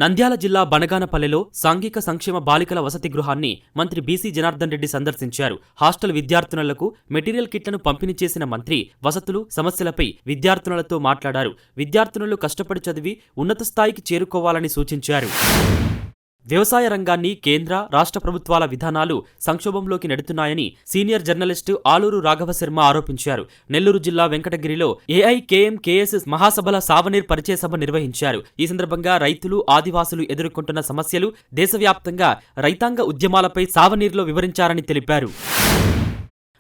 నంద్యాల జిల్లా బనగానపల్లెలో సాంఘిక సంక్షేమ బాలికల వసతి గృహాన్ని మంత్రి బీసీ జనార్దన్ రెడ్డి సందర్శించారు. హాస్టల్ విద్యార్థినులకు మెటీరియల్ కిట్లను పంపిణీ చేసిన మంత్రి వసతులు, సమస్యలపై విద్యార్థినులతో మాట్లాడారు. విద్యార్థినులు కష్టపడి చదివి ఉన్నత స్థాయికి చేరుకోవాలని సూచించారు. వ్యవసాయ రంగాన్ని కేంద్ర, రాష్ట్ర ప్రభుత్వాల విధానాలు సంక్షోభంలోకి నెడుతున్నాయని సీనియర్ జర్నలిస్టు ఆలూరు రాఘవశర్మ ఆరోపించారు. నెల్లూరు జిల్లా వెంకటగిరిలో ఏఐకేఎంకేఎస్ మహాసభల సావనీర్ పరిచయ సభ నిర్వహించారు. ఈ సందర్భంగా రైతులు, ఆదివాసులు ఎదుర్కొంటున్న సమస్యలు, దేశవ్యాప్తంగా రైతాంగ ఉద్యమాలపై సావనీర్లో వివరించారని తెలిపారు.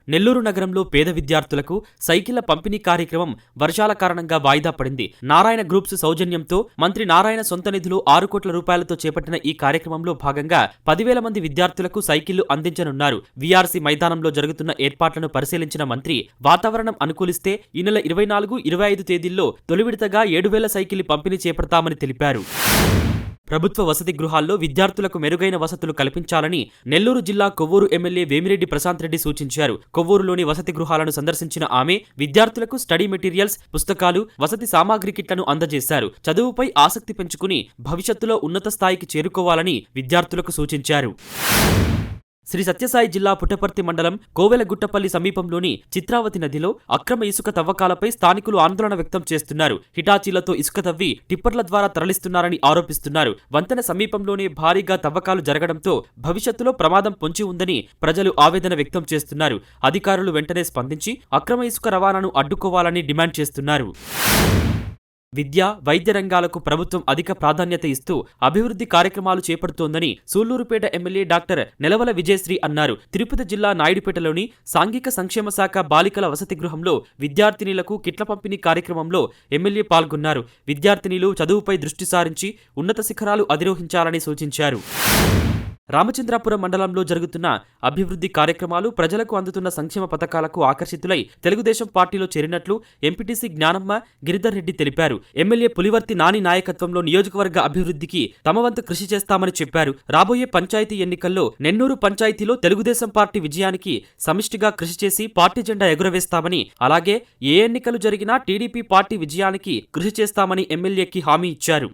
నెల్లూరు నగరంలో పేద విద్యార్థులకు సైకిళ్ల పంపిణీ కార్యక్రమం వర్షాల కారణంగా వాయిదా పడింది. నారాయణ గ్రూప్స్ సౌజన్యంతో మంత్రి నారాయణ సొంత నిధులు 6 కోట్ల రూపాయలతో చేపట్టిన ఈ కార్యక్రమంలో భాగంగా 10,000 మంది విద్యార్థులకు సైకిళ్లు అందించనున్నారు. వీఆర్సీ మైదానంలో జరుగుతున్న ఏర్పాట్లను పరిశీలించిన మంత్రి వాతావరణం అనుకూలిస్తే ఈ నెల 24, 25 తేదీల్లో తొలి విడతగా 7,000 సైకిళ్లు పంపిణీ చేపడతామని తెలిపారు. ప్రభుత్వ వసతి గృహాల్లో విద్యార్థులకు మెరుగైన వసతులు కల్పించాలని నెల్లూరు జిల్లా కొవ్వూరు ఎమ్మెల్యే వేమిరెడ్డి ప్రశాంత్ రెడ్డి సూచించారు. కొవ్వూరులోని వసతి గృహాలను సందర్శించిన ఆమె విద్యార్థులకు స్టడీ మెటీరియల్స్, పుస్తకాలు, వసతి సామాగ్రి కిట్లను అందజేశారు. చదువుపై ఆసక్తి పెంచుకుని భవిష్యత్తులో ఉన్నత స్థాయికి చేరుకోవాలని విద్యార్థులకు సూచించారు. శ్రీ సత్యసాయి జిల్లా పుట్టపర్తి మండలం కోవెలగుట్టపల్లి సమీపంలోని చిత్రావతి నదిలో అక్రమ ఇసుక తవ్వకాలపై స్థానికులు ఆందోళన వ్యక్తం చేస్తున్నారు. హిటాచీలతో ఇసుక తవ్వి టిప్పర్ల ద్వారా తరలిస్తున్నారని ఆరోపిస్తున్నారు. వంతెన సమీపంలోనే భారీగా తవ్వకాలు జరగడంతో భవిష్యత్తులో ప్రమాదం పొంచి ఉందని ప్రజలు ఆవేదన వ్యక్తం చేస్తున్నారు. అధికారులు వెంటనే స్పందించి అక్రమ ఇసుక రవాణాను అడ్డుకోవాలని డిమాండ్ చేస్తున్నారు. విద్య, వైద్య రంగాలకు ప్రభుత్వం అధిక ప్రాధాన్యత ఇస్తూ అభివృద్ధి కార్యక్రమాలు చేపడుతోందని సూళ్లూరుపేట ఎమ్మెల్యే డాక్టర్ నెలవల విజయశ్రీ అన్నారు. తిరుపతి జిల్లా నాయుడుపేటలోని సాంఘిక సంక్షేమ శాఖ బాలికల వసతి గృహంలో విద్యార్థినిలకు కిట్ల పంపిణీ కార్యక్రమంలో ఎమ్మెల్యే పాల్గొన్నారు. విద్యార్థినిలు చదువుపై దృష్టి సారించి ఉన్నత శిఖరాలు అధిరోహించాలని సూచించారు. రామచంద్రాపురం మండలంలో జరుగుతున్న అభివృద్ధి కార్యక్రమాలు, ప్రజలకు అందుతున్న సంక్షేమ పథకాలకు ఆకర్షితులై తెలుగుదేశం పార్టీలో చేరినట్లు ఎంపీటీసీ జ్ఞానమ్మ గిరిధర్ రెడ్డి తెలిపారు. ఎమ్మెల్యే పులివర్తి నాని నాయకత్వంలో నియోజకవర్గ అభివృద్ధికి తమ వంతు కృషి చేస్తామని చెప్పారు. రాబోయే పంచాయతీ ఎన్నికల్లో నెన్నూరు పంచాయతీలో తెలుగుదేశం పార్టీ విజయానికి సమిష్టిగా కృషి చేసి పార్టీ జెండా ఎగురవేస్తామని, అలాగే ఏ ఎన్నికలు జరిగినా టీడీపీ పార్టీ విజయానికి కృషి చేస్తామని ఎమ్మెల్యేకి హామీ ఇచ్చారు.